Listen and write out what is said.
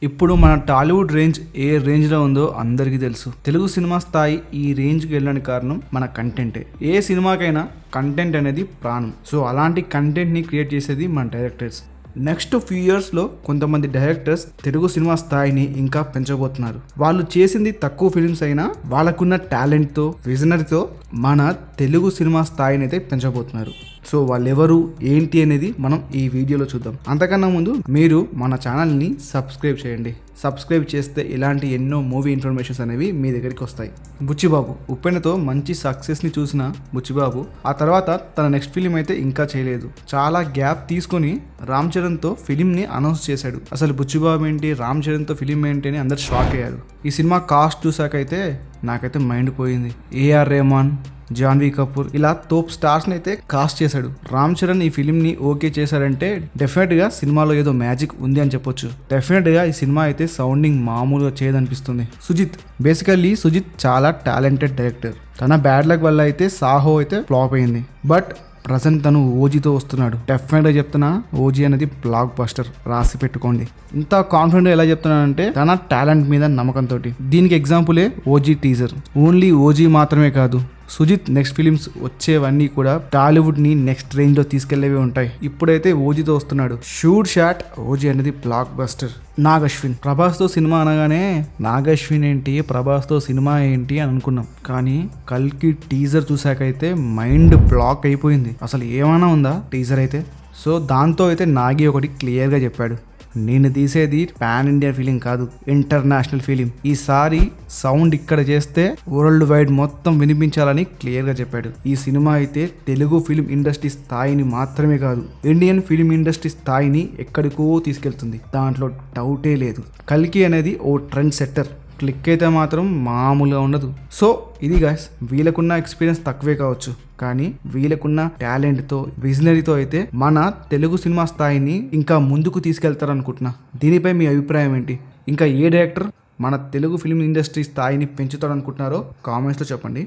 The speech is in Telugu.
ఇప్పుడు మన టాలీవుడ్ రేంజ్ ఏ రేంజ్లో ఉందో అందరికీ తెలుసు. తెలుగు సినిమా స్థాయి ఈ రేంజ్కి వెళ్ళడానికి కారణం మన కంటెంటే. ఏ సినిమాకైనా కంటెంట్ అనేది ప్రాణం. సో అలాంటి కంటెంట్ని క్రియేట్ చేసేది మన డైరెక్టర్స్. నెక్స్ట్ ఫ్యూ ఇయర్స్లో కొంతమంది డైరెక్టర్స్ తెలుగు సినిమా స్థాయిని ఇంకా పెంచబోతున్నారు. వాళ్ళు చేసింది తక్కువ ఫిల్మ్స్ అయినా వాళ్ళకున్న టాలెంట్తో, విజనరీతో మన తెలుగు సినిమా స్థాయిని అయితే పెంచబోతున్నారు. సో వాళ్ళెవరు ఏంటి అనేది మనం ఈ వీడియోలో చూద్దాం. అంతకన్నా ముందు మీరు మన ఛానల్ని సబ్స్క్రైబ్ చేయండి. సబ్స్క్రైబ్ చేస్తే ఇలాంటి ఎన్నో మూవీ ఇన్ఫర్మేషన్స్ అనేవి మీ దగ్గరికి వస్తాయి. బుచ్చిబాబు ఉప్పెనతో మంచి సక్సెస్ని చూసిన బుచ్చిబాబు ఆ తర్వాత తన నెక్స్ట్ ఫిలిం అయితే ఇంకా చేయలేదు. చాలా గ్యాప్ తీసుకొని రామ్ చరణ్తో ఫిలింని అనౌన్స్ చేశాడు. అసలు బుచ్చిబాబు ఏంటి, రామ్ చరణ్తో ఫిలిం ఏంటి అని అందరు షాక్ అయ్యారు. ఈ సినిమా కాస్ట్ చూసాకైతే నాకైతే మైండ్ పోయింది. ఏఆర్ రెహమాన్, జాన్వీ కపూర్ ఇలా తోప్ స్టార్స్ని అయితే కాస్ట్ చేశాడు. రామ్ చరణ్ ఈ ఫిలింని ఓకే చేశాడంటే డెఫినెట్గా సినిమాలో ఏదో మ్యాజిక్ ఉంది అని చెప్పొచ్చు. డెఫినెట్గా ఈ సినిమా అయితే సౌండింగ్ మామూలుగా చేయదనిపిస్తుంది. బేసికల్లీ సుజిత్ చాలా టాలెంటెడ్ డైరెక్టర్. తన బ్యాడ్ లక్ వల్ల అయితే సాహో అయితే ఫ్లాప్ అయింది. బట్ ప్రజెంట్ తను ఓజీతో వస్తున్నాడు. డెఫినెట్గా చెప్తున్నా, ఓజీ అనేది బ్లాక్ బస్టర్, రాసి పెట్టుకోండి. ఇంత కాన్ఫిడెంట్గా ఎలా చెప్తున్నానంటే తన టాలెంట్ మీద నమ్మకంతో. దీనికి ఎగ్జాంపులే ఓజీ టీజర్. ఓన్లీ ఓజీ మాత్రమే కాదు, సుజిత్ నెక్స్ట్ ఫిలిమ్స్ వచ్చేవన్నీ కూడా టాలీవుడ్ ని నెక్స్ట్ రేంజ్ లో తీసుకెళ్లేవి ఉంటాయి. ఇప్పుడైతే ఓజీతో వస్తున్నాడు. షూట్ షాట్ ఓజీ అనేది బ్లాక్ బస్టర్. నాగశ్విన్, ప్రభాస్తో సినిమా అనగానే నాగశ్విన్ ఏంటి, ప్రభాస్తో సినిమా ఏంటి అని అనుకున్నాం. కానీ కల్కి టీజర్ చూసాకైతే మైండ్ బ్లాక్ అయిపోయింది. అసలు ఏమైనా ఉందా టీజర్ అయితే? సో దాంతో అయితే నాగి ఒకటి క్లియర్గా చెప్పాడు, నేను తీసేది పాన్ ఇండియా ఫిలిం కాదు, ఇంటర్నేషనల్ ఫిలిం. ఈసారి సౌండ్ ఇక్కడ చేస్తే వరల్డ్ వైడ్ మొత్తం వినిపించాలని క్లియర్గా చెప్పాడు. ఈ సినిమా అయితే తెలుగు ఫిలిం ఇండస్ట్రీ స్థాయిని మాత్రమే కాదు, ఇండియన్ ఫిలిం ఇండస్ట్రీ స్థాయిని ఎక్కడికో తీసుకెళ్తుంది. దాంట్లో డౌటే లేదు. కల్కి అనేది ఓ ట్రెండ్ సెట్టర్. క్లిక్ అయితే మాత్రం మామూలుగా ఉండదు. సో ఇది గాయ్స్, వీళ్ళకున్న ఎక్స్పీరియన్స్ తక్కువే కావచ్చు, కానీ వీళ్ళకున్న టాలెంట్తో, విజనరీతో అయితే మన తెలుగు సినిమా స్థాయిని ఇంకా ముందుకు తీసుకెళ్తారనుకుంటున్నా. దీనిపై మీ అభిప్రాయం ఏంటి? ఇంకా ఏ డైరెక్టర్ మన తెలుగు ఫిల్మ్ ఇండస్ట్రీ స్థాయిని పెంచుతాడనుకుంటున్నారో కామెంట్స్లో చెప్పండి.